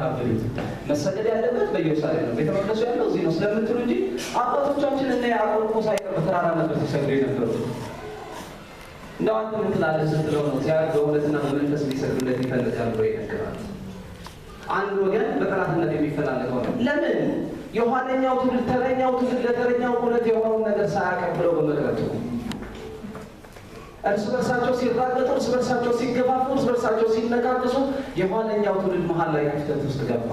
ያካበሉት። መሰገድ ያለበት በኢየሩሳሌም ነው፣ ቤተ መቅደሱ ያለው እዚህ ነው ስለምትሉ እንጂ አባቶቻችን እና ያዕቆብ እኮ ሳይቀር በተራራ ነበር ሲሰግዱ የነበሩት። እንደው አንተ ምን ትላለህ ስትለው ነው እግዚአብሔር በእውነትና በመንፈስ ሊሰግዱለት ይፈልጋል ብሎ ይነግራል። አንድ ወገን በጠላትነት የሚፈላለገው ነው። ለምን? የኋለኛው ትውልድ ተረኛው ትውልድ ለተረኛው እውነት የሆነውን ነገር ሳያቀብለው በመቅረቱ እርስ በርሳቸው ሲራገጡ፣ እርስ በርሳቸው ሲገፋፉ፣ እርስ በርሳቸው ሲነቃቅሱ የኋለኛው ትውልድ መሀል ላይ ክፍተት ውስጥ ገባ፣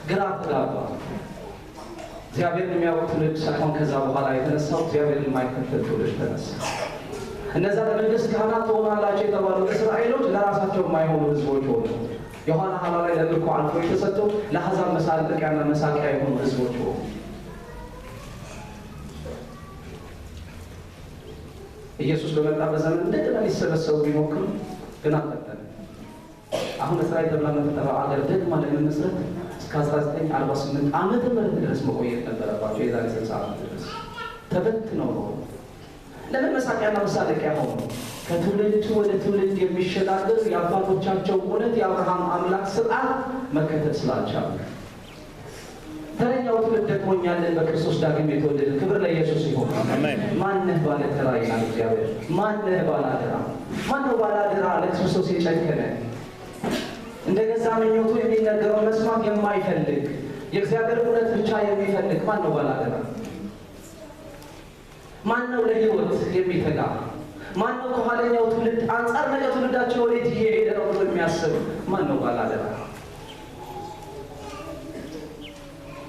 ግራ ተጋባ። እግዚአብሔርን የሚያውቅ ትውልድ ሳይሆን ከዛ በኋላ የተነሳው እግዚአብሔርን የማይከተል ትውልድ ተነሳ። እነዛ ለመንግስት ካህናት ትሆናላቸው የተባሉ እስራኤሎች ለራሳቸው የማይሆኑ ህዝቦች ሆኑ። የኋላ ኋላ ላይ ለምርኮ አልፎ የተሰጡ ለአሕዛብ መሳለቂያና መሳቂያ የሆኑ ህዝቦች ሆኑ። ኢየሱስ በመጣበት ዘመን እንደገና ሊሰበሰቡ ቢሞክሩ ግን አልቀጠለም። አሁን እስራኤል ተብላ የምትጠራው አገር ደግማ ለመመስረት እስከ 1948 ዓመተ ምህረት ድረስ መቆየት ነበረባቸው። የዛሬ 60 ዓመት ድረስ ተበትነው ነው። ለምን መሳቂያና መሳለቂያ ሆኑ? ከትውልድ ወደ ትውልድ የሚሸጋገር የአባቶቻቸው እውነት የአብርሃም አምላክ ስርዓት መከተል ስላልቻሉ። ተረኛው ትውልድ ደግሞ እኛለን በክርስቶስ ዳግም የተወለደ። ክብር ለኢየሱስ ይሁን። ማነህ ባለተራ ይላል እግዚአብሔር። ማነህ ባላደራ? ማነው ባላደራ ለክርስቶስ የጨከነ እንደ ገዛ ምኞቱ የሚነገረው መስማት የማይፈልግ የእግዚአብሔር እውነት ብቻ የሚፈልግ ማነው ባላደራ? ማነው ለሕይወት የሚተጋ? ማነው ከኋለኛው ትውልድ አንጻር ነገ ትውልዳችን ወዴት እየሄደ ነው ብሎ የሚያስብ ማነው ባላደራ?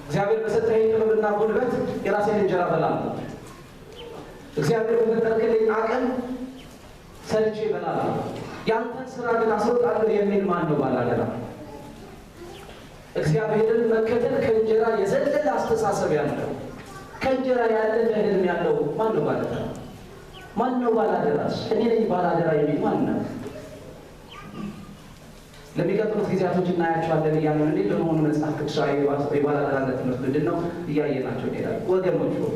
እግዚአብሔር በሰጠኝ ጥበብና ጉልበት የራሴን እንጀራ እበላለሁ። እግዚአብሔር በፈጠረልኝ አቅም ሰርቼ እበላለሁ። ያንተን ስራ ግን አስወጣለሁ የሚል ማነው ባላደራ? እግዚአብሔርን መከተል ከእንጀራ የዘለለ አስተሳሰብ ያለው ከእንጀራ ያለፈ ህልም ያለው ማነው ባላደራ? ማነው ባላደራስ? እኔ ነኝ ባላደራ የሚል ማን ነው? ለሚቀጥሉት ጊዜያቶች እናያቸዋለን እያለ እንዴ ለመሆኑ መጽሐፍ ቅዱሳዊ የባላደራነት ትምህርት ምንድን ነው እያየናቸው እንሄዳለን። ወገኖች ሆይ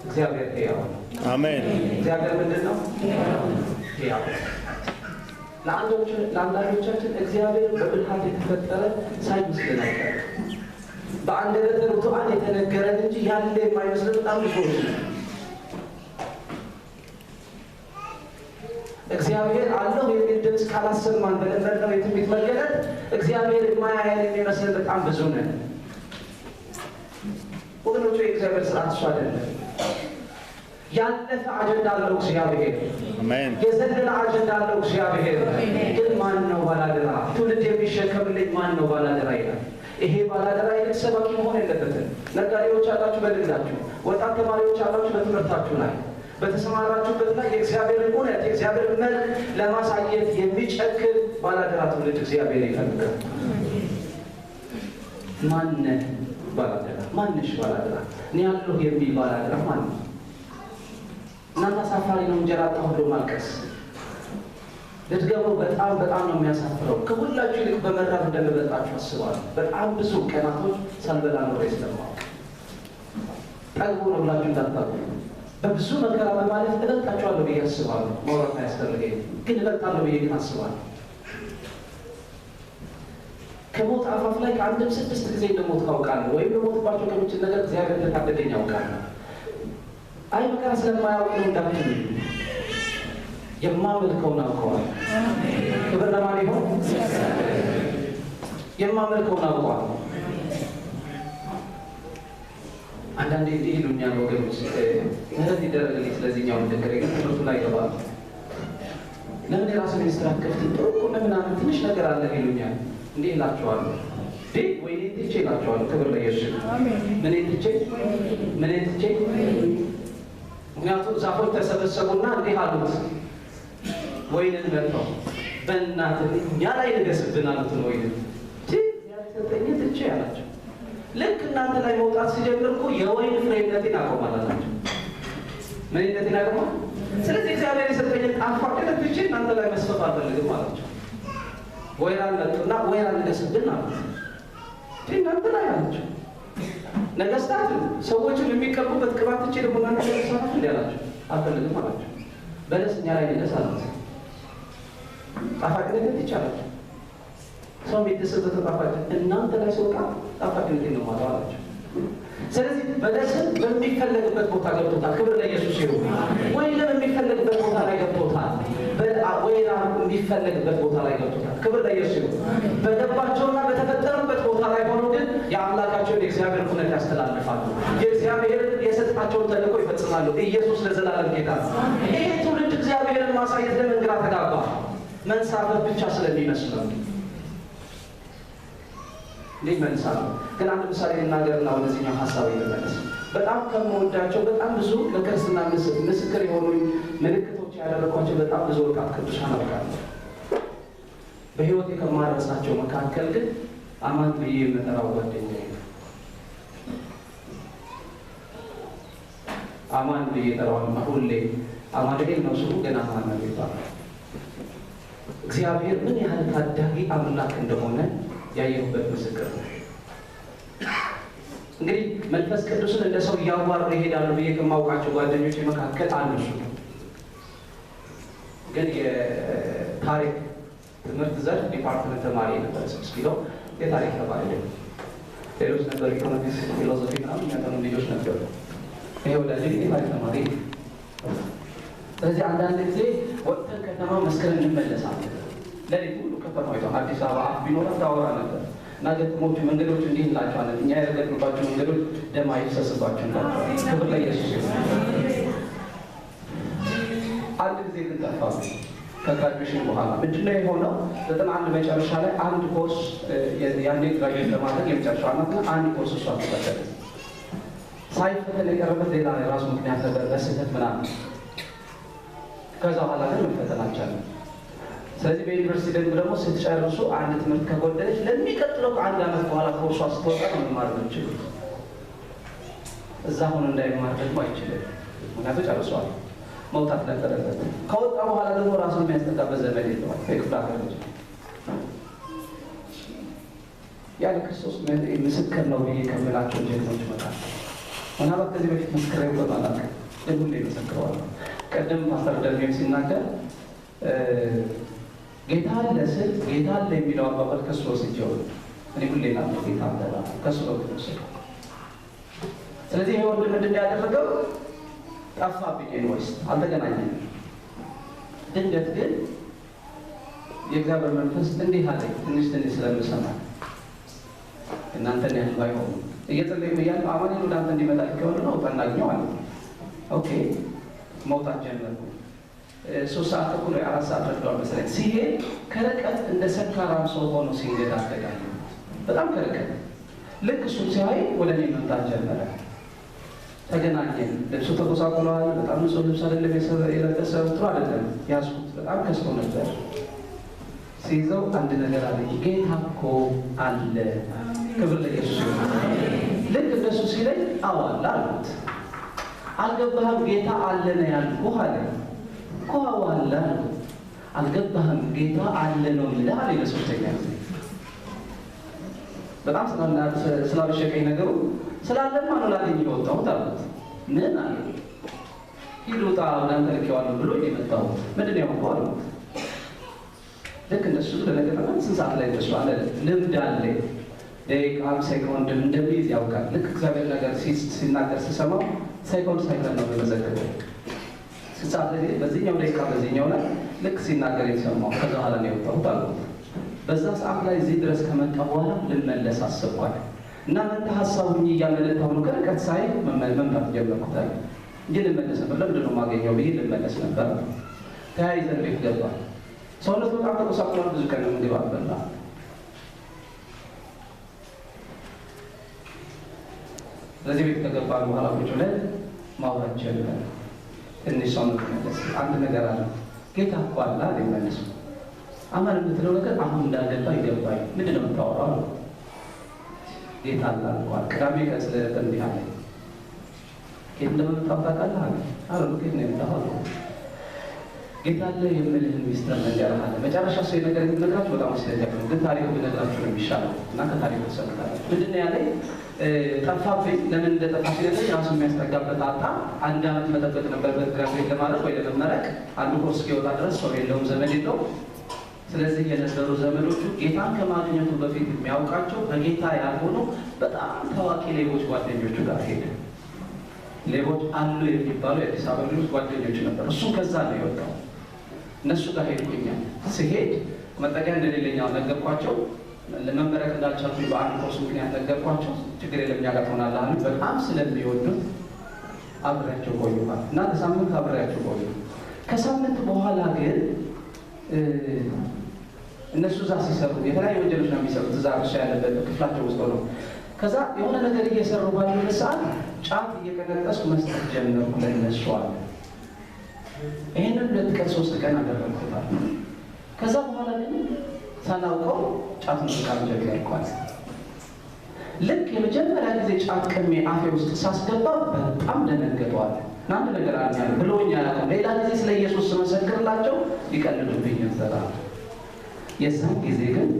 እግዚአብሔር ሕያው ነው። አሜን። እግዚአብሔር ምንድን ነው? ሕያው። ለአንዳንዶቻችን እግዚአብሔር በብልሃት የተፈጠረ ሳይመስለን አይቀርም። በአንደበተ ርቱዓን የተነገረን እንጂ ያለ የማይመስለን በጣም ብዙዎች ነው። እግዚአብሔር አለው የሚል ድምፅ ካላሰማን በለመድነው የትንቢት መገለጥ እግዚአብሔር የማያየን የሚመስለን በጣም ብዙ ነን። ወገኖቹ የእግዚአብሔር ስርዓት እሱ አይደለም። ያለፈ አጀንዳ አለው እግዚአብሔር። የዘለለ አጀንዳ አለው እግዚአብሔር። ግን ማን ነው ባላደራ? ትውልድ የሚሸከምልኝ ማን ነው ባላደራ ይላል። ይሄ ባላደራ ይልቅ ሰባኪ መሆን የለበትም። ነጋዴዎች አላችሁ በንግዳችሁ፣ ወጣት ተማሪዎች አላችሁ በትምህርታችሁ ላይ፣ በተሰማራችሁበት ላይ የእግዚአብሔርን እውነት የእግዚአብሔርን መልክ ለማሳየት የሚጨክል ባላደራ ትውልድ እግዚአብሔር ይፈልጋል። ማነህ ባላደራ? ማንሽ ባላደራ? እኔ ያለሁ የሚል ባላደራ ማን ነው? እናንተ አሳፋሪ ነው እንጀራ አጣሁ ብሎ ማልቀስ። ልትገባው በጣም ነው የሚያሳፍረው። ከሁላችሁ ይልቅ በመራብ እንደምበልጣችሁ አስባለሁ። በጣም ብዙ ቀናቶች ሳልበላ ኖሬ ስለማውቅ ጠግቦ ነው ብላችሁ እንዳታውቁ። በብዙ መከራ በማለት እበልጣችኋለሁ ብዬ አስባለሁ። ማውራት አያስፈልገኝ፣ ግን እበልጣለሁ ብዬ ግን አስባለሁ። ከሞት አፋፍ ላይ ከአንድም 6 ጊዜ እንደሞት ካውቃለሁ፣ ወይም ለሞትባቸው ከሚችል ነገር እግዚአብሔር እንደታደገኝ ያውቃለሁ። አይ መከራ ስለማያውቅ ነው እንዳትሉ፣ የማመልከውን አውቀዋል። ክብር ለማን ይሁን? የማመልከውን አውቀዋል። አንዳንዴ እንዲህ ይሉኛል ወገኖች፣ ምህረት ይደረግልኝ ስለዚህኛው ንግግር ግን ትምህርቱ ላይ ይገባል። ለምን የራስን ሚኒስትር አትከፍትም? ጥሩ እኮ ለምናምን ትንሽ ነገር አለ ይሉኛል። እንዲህ እላቸዋለሁ፣ ወይኔ ትቼ እላቸዋለሁ። ክብር ለኢየሱስ። ምን ትቼ ምክንያቱም ዛፎች ተሰበሰቡና እንዲህ አሉት፣ ወይንን መጥተው በእናትህ እኛ ላይ ንገስብን አሉት። ወይንን ሰጠኝ ትቼ አላቸው። ልክ እናንተ ላይ መውጣት ሲጀምር እኮ የወይን ፍሬነቴን አቆማል አላቸው። ምንነቴን አቆማል? ስለዚህ እግዚአብሔር የሰጠኝን ጣፋጭነት ትቼ እናንተ ላይ መስፈፍ አልፈልግም አላቸው። ወይራ መጡና ወይራ ንገስብን አሉት። እናንተ ላይ አላቸው። ነገስታት ሰዎችን የሚቀቡበት ቅባት ትቼ ደግሞ እናንተ ላይ መስፈፍ እንዲ አላቸው። አልፈልግም አላቸው። በለስ እኛ ላይ ንገስ አላቸው። ጣፋጭነት ትቼ አላቸው። ሰው የሚደሰበት ጣፋጭ እናንተ ላይ ሲወጣ ጣፋጭነቴን ነው ማለት አላቸው። ስለዚህ በለስን በሚፈለግበት ቦታ ገብቶታል። ክብር ለኢየሱስ ይሁን። ወይን በሚፈለግበት ቦታ ላይ ገብቶታል። ወይራ የሚፈለግበት ቦታ ላይ ገብቶታል። ክብር ለኢየሱስ ይሁን። በገባቸውና በተፈጠሩበት ቦታ ላይ ሆኖ ግን የአምላካቸውን የእግዚአብሔር እውነት ያስተላልፋሉ። የእግዚአብሔርን የሰጣቸውን ተልእኮ ይፈጽማሉ። ኢየሱስ ለዘላለም ጌታ ነው። ይሄ ትውልድ እግዚአብሔርን ማሳየት ለምን ግራ ተጋባ? መንሳፈፍ ብቻ ስለሚመስለው እንዴት መንሳፈፍ? ግን አንድ ምሳሌ ልናገርና ወደዚህኛው ሀሳብ ይመለስ። በጣም ከምወዳቸው በጣም ብዙ ለክርስትና ምስክር የሆኑ ምልክቶች ያደረኳቸው በጣም ብዙ ወጣት ቅዱሳን አውቃለሁ። በሕይወቴ ከማረሳቸው መካከል ግን አማን ብዬ የምጠራው ጓደኛዬ ነው። አማን ብዬ እጠራዋለሁ ሁሌ። አማኑኤል ነው ስሙ፣ ግን አማን ነው ይባላል። እግዚአብሔር ምን ያህል ታዳጊ አምላክ እንደሆነ ያየሁበት ምስክር ነው። እንግዲህ መንፈስ ቅዱስን እንደ ሰው እያዋሩ ይሄዳሉ ብዬ ከማውቃቸው ጓደኞች መካከል አንዱ እሱ ነው። ግን የታሪክ ትምህርት ዘርፍ ዲፓርትመንት ተማሪ ነበር። ስለው የታሪክ ተማሪ ነው። ሌሎች ነበር ኢኮኖሚክስ፣ ፊሎሶፊ ምናምን የሚያጠኑ ልጆች ነበሩ። ይሄ ወዳጅ ግን የታሪክ ተማሪ ነው። ስለዚህ አንዳንድ ጊዜ ወጥተን ከተማ መስከረን እንመለሳለን። ለሊት ሁሉ ከተማ ይተው አዲስ አበባ ቢኖር ታወራ ነበር እና ገጥሞቹ መንገዶች እንዲህ እንላቸዋለን። እኛ ያረገጥንባቸው መንገዶች ደም አይፈሰስባቸው እንላቸዋለን። ክብር ለኢየሱስ ይሁን። አንድ ጊዜ ግን ጠፋብኝ። ከግራጁዌሽን በኋላ ምንድነው የሆነው? 91 መጨረሻ ላይ አንድ ኮርስ ያኔ ግራጁዌት ለማድረግ የመጨረሻው ዓመት አንድ ኮርስ እሷ ተፈተነ። ሳይፈተን የቀረበት ሌላ የራሱ ምክንያት ነበር፣ በስህተት ምናምን። ከዛ በኋላ ግን መፈተን አልቻለም። ስለዚህ በዩኒቨርሲቲ ደግሞ ስትጨርሱ አንድ ትምህርት ከጎደለች ለሚቀጥለው ከአንድ ዓመት በኋላ ኮርሷ ስትወጣ ነው መማር የምችሉት። እዛ ሆኖ እንዳይማር ደግሞ አይችልም፣ ምክንያቱ ጨርሷል። መውጣት ነበረበት። ከወጣ በኋላ ደግሞ ራሱን የሚያስጠጋበት ዘመድ የለዋል። ከክፍለ ሀገር ልጅ ያለ ክርስቶስ ምስክር ነው ብዬ ከምላቸው ጀግኖች መካከል ምናልባት ከዚህ በፊት ምስክር ይወጣላል፣ ግን ሁሌ መሰክረዋለሁ። ቀደም ፓስተር ደርሜም ሲናገር ጌታ አለ ስል ጌታ አለ የሚለው አባባል ከሱ ወስጄው እኔ ሁሌ ናቸው ጌታ አለ ከሱ ነው ወስጄው። ስለዚህ ይሄ ወንድ ምንድን ነው ያደረገው? ጠፋብኝ ወይስ አልተገናኘንም። ድንገት ግን የእግዚአብሔር መንፈስ እንዲህ አለኝ፣ ትንሽ ስለምሰማ እናንተን ያህል ባይሆኑ እየጸለይኩ እያለ አማኑኤል ወደ አንተ እንዲመጣ ከሆነ ነው ጠናግኘው አለ። ኦኬ መውጣት ጀመርኩ። 3 ሰዓት ተኩል ወይ 4 ሰዓት ረፍዷል መሰለኝ። ሲሄድ ከርቀት እንደ ሰካራም ሰው ሆኖ ሲንገዳገድ በጣም ከርቀት። ልክ እሱ ሲያይ ወደ እኔ መምጣት ጀመረ። ተገናኘን። ልብሱ ተጎሳቁሏል። በጣም ንጹህ ልብስ አይደለም የለበሰ፣ ጥሩ አይደለም። ያዝኩት፣ በጣም ከስቶ ነበር። ሲይዘው አንድ ነገር አለ፣ ጌታ እኮ አለ። ክብር ለኢየሱስ ይሁን። ልክ እንደሱ ሲለኝ አዎ አለ አልኩት። አልገባህም? ጌታ አለ ነው ያልኩህ አለ። እኮ አዎ አለ አልኩት። አልገባህም? ጌታ አለ ነው የሚልህ አለ። ለሶስተኛ ጊዜ በጣም ስላበሸቀኝ ነገሩ ስላለማ ነው ላገኝ የወጣሁት አልኩት። ምን አለ? ሂድ ውጣ እናንተ ልኬዋለሁ ብሎ የመጣው ምንድን ነው ያውቀው አልኩት። ልክ እንደሱ ለነገር ስንት ሰዓት ላይ ደርሷል አለ። ልምድ አለ፣ ደቂቃም ሴኮንድ እንደሚይዝ ያውቃል። ልክ እግዚአብሔር ነገር ሲናገር ስሰማው ሴኮንድ ሳይቀር ነው የሚመዘገበው። ስንት ሰዓት ላይ በዚህኛው ደቂቃ በዚህኛው ላይ ልክ ሲናገር የሰማው ከዛ በኋላ ነው የወጣሁት አልኩት። በዛ ሰዓት ላይ እዚህ ድረስ ከመጣ በኋላ ልመለስ አስቧል እና መጣ ሀሳቡኝ እያመለጣሁ ነው። ከርቀት ሳይ መምጣት ጀመርኩታል እንጂ ልመለስ ነበር። ለምንድን ነው የማገኘው ብዬ ልመለስ ነበር። ተያይዘን ቤት ገባ። ሰውነት በጣም ተቆሳቁሏል። ብዙ ቀን ምግብ አልበላ። ስለዚህ ቤት ከገባ በኋላ ቁጭ ብለን ማውራት ጀመርን። ትንሽ ሰውነት መለስ። አንድ ነገር አለ፣ ጌታ እኮ አለ አለ። መልሶ አማን የምትለው ነገር አሁን እንዳገባ ይገባኝ። ምንድን ነው የምታወራው? ጌታ አለ አልኳል። ቅዳሜ ቀን ስለለጠ እንዲህ አለ፣ ጌታ እንደመጣው ታውቃለህ አለ። አረ ጌታ ነው የመጣው። ጌታ አለ የምልህን ሚስጥር ነገርሃለ። መጨረሻ ሰው የነገር የሚነግራችሁ በጣም አስደንጋጭ ነው፣ ግን ታሪኩ ብነግራችሁ ነው የሚሻለው እና ከታሪኩ ተሰምታላችሁ። ምንድን ነው ያለኝ? ጠፋብኝ። ለምን እንደጠፋብኝ ነገር ራሱ የሚያስጠጋበት አጣ። 1 ዓመት መጠበቅ ነበረበት ግራጁዌት ለማድረግ ወይ ለመመረቅ። አንዱ ኮርስ እስኪወጣ ድረስ ሰው የለውም፣ ዘመድ የለውም። ስለዚህ የነበሩ ዘመዶቹ ጌታን ከማግኘቱ በፊት የሚያውቃቸው በጌታ ያልሆኑ በጣም ታዋቂ ሌቦች ጓደኞቹ ጋር ሄደ። ሌቦች አሉ የሚባሉ የአዲስ አበባ ልጆች ጓደኞች ነበሩ። እሱም ከዛ ነው የወጣው። እነሱ ጋር ሄድኩኛል። ሲሄድ መጠጊያ እንደሌለኛው ነገርኳቸው። ለመመረቅ እንዳልቻልኩኝ በአንድ ኮርስ ምክንያት ነገርኳቸው። ችግር የለም እኛ ጋር ትሆናለህ አሉ። በጣም ስለሚወዱት አብሬያቸው ቆየኋል እና ከሳምንት አብሬያቸው ቆዩ። ከሳምንት በኋላ ግን እነሱ እዛ ሲሰሩ የተለያዩ ወንጀሎች ነው የሚሰሩት። እዛ እርሻ ያለበት ክፍላቸው ውስጥ ነው። ከዛ የሆነ ነገር እየሰሩ ባሉበት ሰዓት ጫት እየቀነጠሱ መስጠት ጀመርኩ ለእነሱ አለ። ይህንን 2 ቀን 3 ቀን አደረግኩታል። ከዛ በኋላ ግን ሳላውቀው ጫት መቃም ጀመርኳል። ልክ የመጀመሪያ ጊዜ ጫት ቅሜ አፌ ውስጥ ሳስገባ በጣም ደነገጠዋል። አንድ ነገር አልኛለሁ ብሎኝ አያውቅም። ሌላ ጊዜ ስለ ኢየሱስ ስመሰክርላቸው ይቀልዱብኝ ይዘራል። የዛን ጊዜ ግን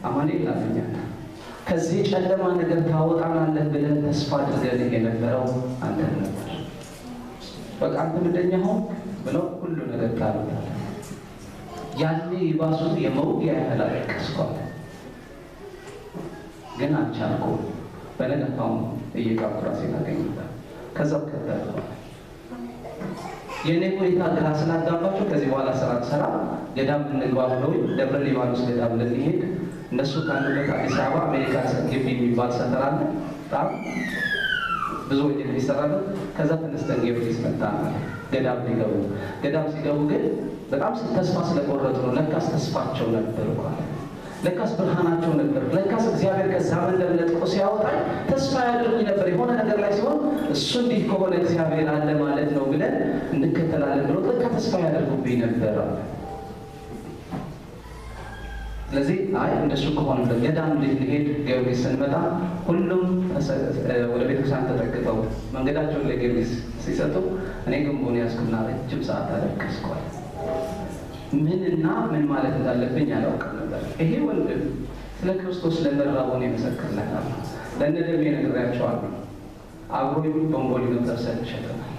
አማኑኤል አለኛል። ከዚህ ጨለማ ነገር ታወጣናለህ ብለን ተስፋ አድርገን የነበረው አንተ ነበር። በቃ አንተ ምንደኛ ሆንክ ብለው ሁሉ ነገር ታሉታል። ያኔ ይባሱት የመውጊያ ያህል አለቀስኳል። ግን አልቻልኩም። በነገታው እየቃምኩ ራሴን አገኘሁት። ከዛው ከተልኳል። የኔ ሁኔታ ግራ ስላጋባቸው ከዚህ በኋላ ስራ ሰራ ገዳም እንግባ ብለው ደብረ ሊባኖስ ገዳም ልንሄድ እነሱ ካሉበት አዲስ አበባ አሜሪካ ግቢ የሚባል ሰፈር አለ። በጣም ብዙ ወንጀል የሚሰራበት። ከዛ ተነስተን ጊዮርጊስ መጣን ገዳም ሊገቡ። ገዳም ሲገቡ ግን በጣም ተስፋ ስለቆረጡ ነው። ለካስ ተስፋቸው ነበር እኮ ለካስ ብርሃናቸው ነበር። ለካስ እግዚአብሔር ከዛ መንደር ነጥቆ ሲያወጣኝ ተስፋ ያደርጉኝ ነበር። የሆነ ነገር ላይ ሲሆን እሱ እንዲህ ከሆነ እግዚአብሔር አለ ማለት ነው ብለን እንከተላለን ብሎ ለካ ተስፋ ያደርጉብኝ ነበር። ስለዚህ አይ እንደሱ ከሆነ ገዳም ልንሄድ ጊዮርጊስ ስንመጣ ሁሉም ወደ ቤተክርስቲያን ተጠግተው መንገዳቸውን ለጊዮርጊስ ሲሰጡ እኔ ግንቦን ያዝኩና ረጅም ሰዓት አለቀስኳል። ምንና ምን ማለት እንዳለብኝ አላውቅም ነበር። ይሄ ወንድም ስለ ክርስቶስ ለመራቡን የመሰከርለታል። ለእነደም ነግሬያቸዋለሁ። አብሮኝ ቦምቦሊ መጠብሰል ይሸጠናል።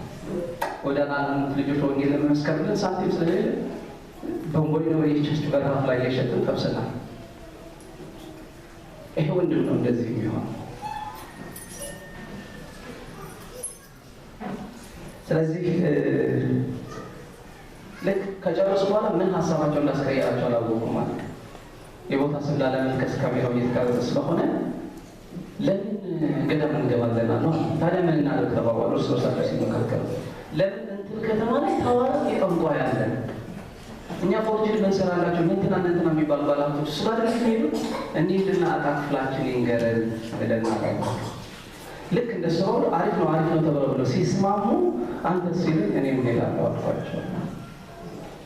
ወደ አናት ልጆች ወንጌል ለመመስከርልን ሳንቲም ስለሌለ ቦምቦሊ ነው የቸርች በራፍ ላይ እየሸጥን ጠብሰናል። ይሄ ወንድም ነው እንደዚህ የሚሆነው። ስለዚህ ልክ ከጨረሱ በኋላ ምን ሀሳባቸው እንዳስቀየራቸው አላወቁም ማለት ነው። የቦታ ስም ላለመጥቀስ ካሜራው እየተቀረጸ ስለሆነ ለምን ገዳም እንገባለን አሉ። ታዲያ ምን እናደርግ ተባባሉ። እርስ በርሳቸው ሲመካከሉ ለምን እንትን ከተማ ላይ ታዋቂ ጠንቋይ አለ፣ እኛ ፎርጅን እንሰራላቸው እንትና የሚባሉ ባለሀብቶች እሱ ጋር ሄዱ እንሂድና ዕቃ ክፍላችን ይንገረን ብለን አላቸው። ልክ እንደ ሰው አሪፍ ነው ተብለው ሲስማሙ አንተ ሲሉኝ እኔም እሄዳለሁ አልኳቸው።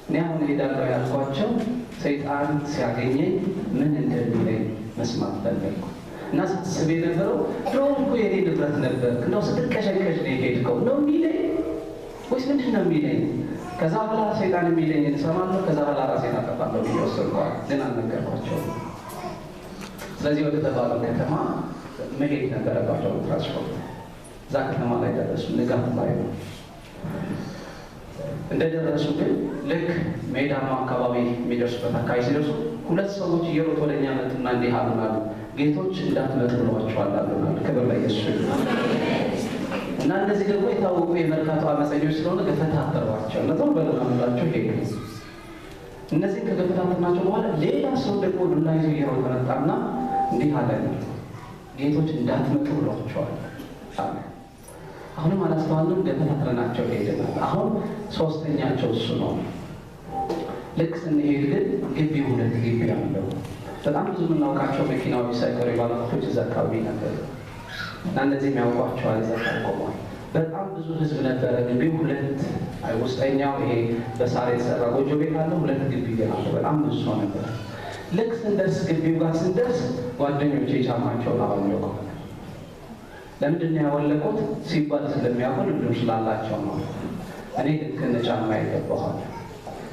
እኔ አሁን እሄዳለሁ ያልኳቸው ሰይጣን ሲያገኘኝ ምን እንደሚለኝ መስማት ፈለግኩ እና ሳስብ የነበረው ድሮም እኮ የኔ ንብረት ነበር፣ እንደው ስትቀሸቀሽ ነው የሄድከው ነው የሚለኝ ወይስ ምንድን ነው የሚለኝ? ከዛ በኋላ ሰይጣን የሚለኝ እንሰማለሁ። ከዛ በኋላ ራሴን አጠፋለሁ ብዬ ወሰንኳል። ግን አልነገርኳቸውም። ስለዚህ ወደ ተባለው ከተማ መሄድ ነበረባቸው ትራንስፖርት። እዛ ከተማ ላይ ደረሱ። ንጋት ላይ ነው። እንደደረሱ ግን ልክ ሜዳማ አካባቢ የሚደርሱበት አካባቢ ሲደርሱ 2 ሰዎች እየሮጡ ወደኛ መጡና እንዲህ አሉናል፣ ጌቶች እንዳትመጡ ብለዋቸዋል አሉናል። ክብር ለኢየሱስ። እና እነዚህ ደግሞ የታወቁ የመርካቶ አመፀኞች ስለሆነ ገፈታተሯቸው። እነዚያው በለናላቸው ሄዱ። እነዚህን ከገፈታተርናቸው በኋላ ሌላ ሰው ደግሞ ዱላ ይዞ እየሮጠ መጣና እንዲህ አለ፣ ጌቶች እንዳትመጡ ብለዋቸዋል አለ። አሁንም አላስተዋልንም። ገፈታትረናቸው ሄደናል። አሁን 3ኛቸው እሱ ነው። ልክ ስንሄድ ግን ግቢው 2 ግቢ አለው። በጣም ብዙ የምናውቃቸው መኪናዎች ሳይቀሩ ባለሀብቶች እዛ አካባቢ ነበሩ እና እነዚህም ያውቋቸዋል። እዛ ቆመዋል። በጣም ብዙ ህዝብ ነበረ። ግቢው 2 ውስጠኛው ይሄ በሳር የተሰራ ጎጆ ቤት አለው። 2 ግቢ ግን አለው። በጣም ብዙ ሰው ነበር። ልክ ስንደርስ ግቢው ጋር ስንደርስ ጓደኞቼ ጫማቸውን አወለቁ። ለምንድን ነው ያወለቁት ሲባል ስለሚያውቁ ልምድም ስላላቸው ነው። እኔ ግን ከነጫማ የገባኋል።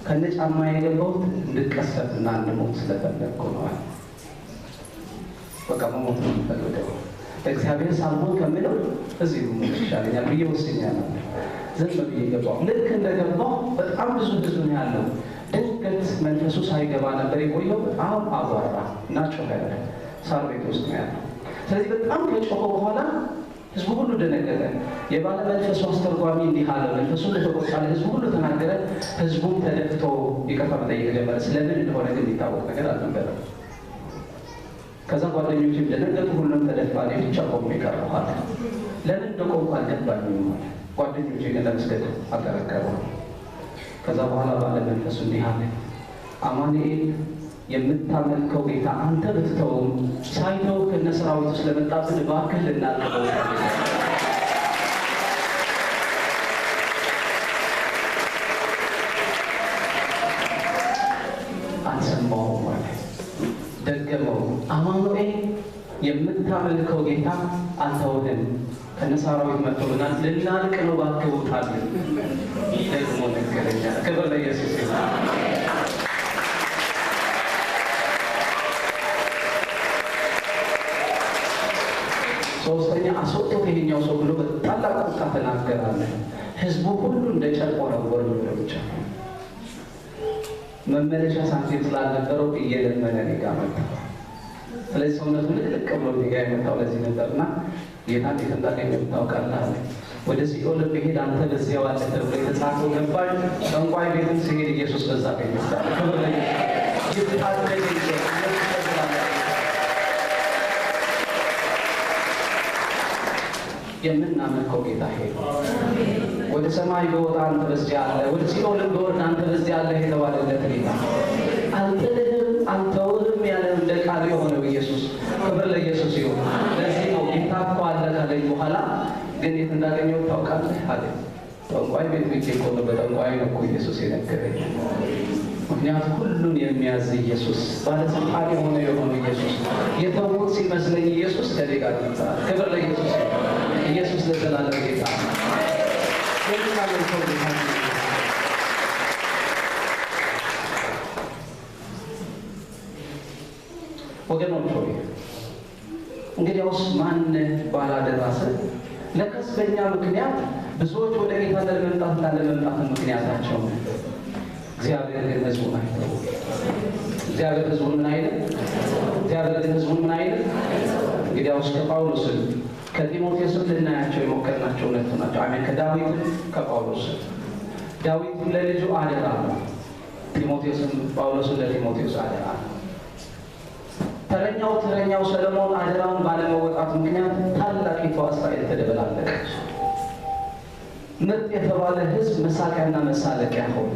ከነጫማ የገባሁት እንድቀሰፍና እንድሞት ስለፈለግኩ ነው። በቃ መሞት ነው የምፈልገው። እግዚአብሔር ሳልሞት ከምለው እዚሁ ሞት ይሻለኛል ብዬ ወስኛለሁ። ዝም ብዬ ገባሁ። ልክ እንደገባሁ በጣም ብዙ ህዝብ ነው ያለው። ድንገት መንፈሱ ሳይገባ ነበር የቆየው። በጣም አቧራ እና ጮኸ። ሳር ቤት ውስጥ ነው ያለው። ስለዚህ በጣም ከጮኸ በኋላ ህዝቡ ሁሉ ደነገጠ። የባለ መንፈሱ አስተርጓሚ እንዲህ አለ፣ መንፈሱ እንደተቆጣ ህዝቡ ሁሉ ተናገረ። ህዝቡም ተደፍቶ ይቅርታ መጠየቅ ጀመረ። ስለምን እንደሆነ ግን የሚታወቅ ነገር አልነበረም። ከዛ ጓደኞችም ደነገጡ፣ ሁሉም ተደፋ። እኔ ብቻ ቆሜ ቀረሁ አለ። ለምን እንደቆምኩ አልገባኝም አለ። ጓደኞቼ ግን ለመስገድ አቀረቀሩ። ከዛ በኋላ ባለ መንፈሱ እንዲህ አለ፣ አማኑኤል የምታመልከው ጌታ አንተ ብትተውም ሳይተው ከነ ሰራዊቱ ስለመጣብን እባክህ ልናልቀው። አልሰማሁም ማለት ደገመው። አማኑኤል የምታመልከው ጌታ አንተውህን ከነ ሰራዊቱ መጥቶብናል፣ ልናልቅ ነው፣ እባክህ ውጣልን። ደግሞ ነገረኛ። ክብር ለኢየሱስ ይሁን። ሶስተኛ አስወጥቶ ይሄኛው ሰው ብሎ በታላቅ ቁጣ ተናገራለ። ህዝቡ ሁሉ እንደ ጨርቅ ወረወሩ ብቻ መመለሻ ሳንቲም ስላልነበረው እየለመነ እኔ ጋር መጣ። ስለዚህ ሰውነቱ ልቅልቅ ብሎ እኔ ጋር የመጣው ለዚህ ነበርና ጌታ እንዴት እንዳገኘው ታውቃለህ? ወደ ሲኦል ብሄድ አንተ በዚያው አለ ተብሎ የተጻፈው ገባኝ። ጠንቋይ ቤትም ሲሄድ ኢየሱስ በዛ ቀኝ ይስታል። ክብር ለኢየሱስ ይሁን። የምናመልከው ጌታ ሄዶ ወደ ሰማይ በወጣ አንተ በዚያ አለ፣ ወደ ሲኦል በወርድ አንተ በዚያ አለ የተባለለት ጌታ አልጥልህም አልተውህም ያለው እንደ ቃል የሆነው ኢየሱስ። ክብር ለኢየሱስ ይሁን። ለዚህ ነው ጌታ እኮ አለ ካለኝ በኋላ ግን የት እንዳገኘው ታውቃለህ አለ። ጠንቋይ ቤት ብቻ እኮ ነው፣ በጠንቋይ ነው እኮ ኢየሱስ የነገረኝ። ምክንያቱም ሁሉን የሚያዝ ኢየሱስ፣ ባለስልጣን የሆነ ኢየሱስ፣ የተውት ሲመስለኝ ኢየሱስ ከኔ ጋር ነበር። ክብር ለኢየሱስ ይሁን። ኢየሱስ ለዘላለም ጌታ ነው። የምናመልከው ጌታ ወገኖች ሆይ እንግዲያውስ ማን ባላደራ ስል ለከስ በእኛ ምክንያት ብዙዎች ወደ ጌታ ለመምጣትና ለመምጣት ምክንያታቸው ነው። እግዚአብሔር ግን ህዝቡን አይተው። እግዚአብሔር ህዝቡን ምን አይነት እግዚአብሔር ግን ህዝቡን ምን አይነት እንግዲያውስ ከጳውሎስን ከጢሞቴዎስም ልናያቸው የሞከርናቸው ሁለቱ ናቸው። አሜን። ከዳዊትም ከጳውሎስም ዳዊትም ለልጁ አደራ ነው። ጢሞቴዎስም ጳውሎስም ለጢሞቴዎስ አደራ ነው። ተረኛው ሰለሞን አደራውን ባለመወጣት ምክንያት ታላቂቷ እስራኤል ተደበላለቀች። ምርጥ የተባለ ህዝብ መሳቂያና መሳለቂያ ሆነ።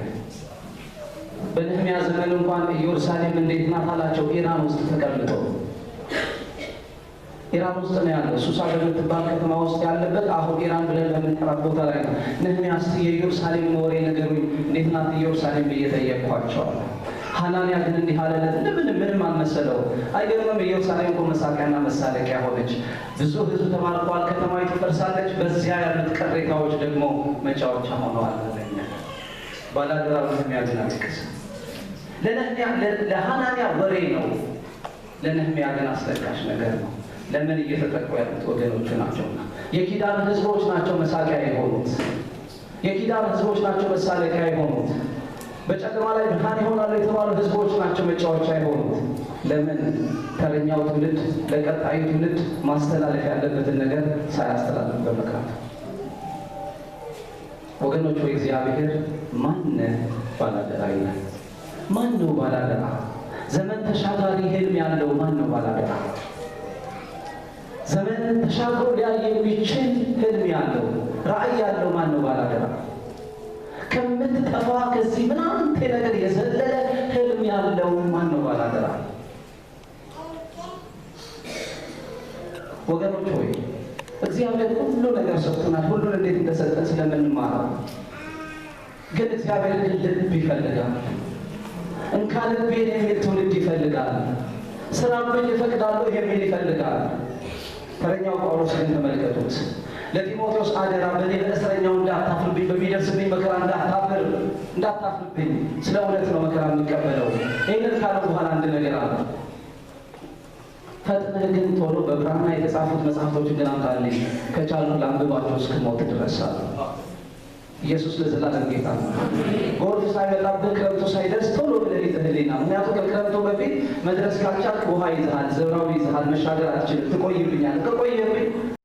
በነህምያ ዘመን እንኳን ኢየሩሳሌም እንዴት ናት አላቸው። ኢራን ውስጥ ተቀምጠው ኢራን ውስጥ ነው ያለው። ሱሳ በምትባል ከተማ ውስጥ ያለበት አሁን ኢራን ብለን በምንጠራት ቦታ ላይ ነው። ነህምያ እስቲ የኢየሩሳሌም ወሬ ንገሩኝ፣ እንዴት ናት ኢየሩሳሌም ብዬ ጠየቅኳቸዋል። ሐናንያ ግን እንዲህ አለለት፣ ምንም አልመሰለው። አይገርምም? ኢየሩሳሌም እኮ መሳቂያና መሳለቂያ ሆነች። ብዙ ህዝብ ተማርኳል፣ ከተማይቱ ትፈርሳለች፣ በዚያ ያሉት ቅሬታዎች ደግሞ መጫወቻ ሆነዋል። ባላደራው ነህምያ ግን አልቀሰም። ለሐናንያ ወሬ ነው፣ ለነህምያ ግን አስለቃሽ ነገር ነው። ለምን? እየተጠቁ ያሉት ወገኖቹ ናቸውና። የኪዳን ህዝቦች ናቸው መሳቂያ የሆኑት። የኪዳን ህዝቦች ናቸው መሳለቂያ የሆኑት። በጨለማ ላይ ብርሃን ይሆናሉ የተባሉ ህዝቦች ናቸው መጫወቻ የሆኑት። ለምን? ተረኛው ትውልድ ለቀጣዩ ትውልድ ማስተላለፍ ያለበትን ነገር ሳያስተላልፍ በመቅረት። ወገኖች ወይ እግዚአብሔር ማን ባላደራ ይላል? ማን ነው ባላደራ? ዘመን ተሻጋሪ ህልም ያለው ማን ነው ባላደራ? ዘመን ተሻግሮ ሊያይ የሚችል ህልም ያለው ራዕይ ያለው ማን ነው ባላደራ? ከምትጠፋ ከዚህ ምናምን ነገር የዘለለ ህልም ያለው ማን ነው ባላደራ? ወገኖች ሆይ እግዚአብሔር ሁሉ ነገር ሰጥቶናል። ሁሉን እንዴት እንደሰጠን ስለምንማረው ግን እግዚአብሔር ልብ ይፈልጋል። እንካ ልቤን የሚል ትውልድ ይፈልጋል። ስራብኝ እፈቅዳለሁ የሚል ይፈልጋል። ተረኛው ጳውሎስ ግን ተመልከቱት። ለጢሞቴዎስ አደራ በእኔ በእስረኛው እንዳታፍርብኝ፣ በሚደርስብኝ መከራ እንዳታፍርብኝ። ስለ እውነት ነው መከራ የሚቀበለው። ይህንን ካለ በኋላ አንድ ነገር አለ። ፈጥነህ ግን ቶሎ በብራና የተጻፉት መጽሐፍቶችን ግን አምጣልኝ፣ ከቻልኩ ላንብባቸው እስክሞት ድረስ አለ። ኢየሱስ ለዘላለም ጌታ ነው። ጎርፍ ሳይመጣብህ ክረምቱ ሳይደርስ ቶሎ ብለህ ይዘህልኝ ና። ምክንያቱም ከክረምቱ በፊት መድረስ ካልቻልክ ውሃ ይዘሃል፣ ዝናብ ይዘሃል፣ መሻገር አትችልም፣ ትቆይብኛለህ። ከቆየብኝ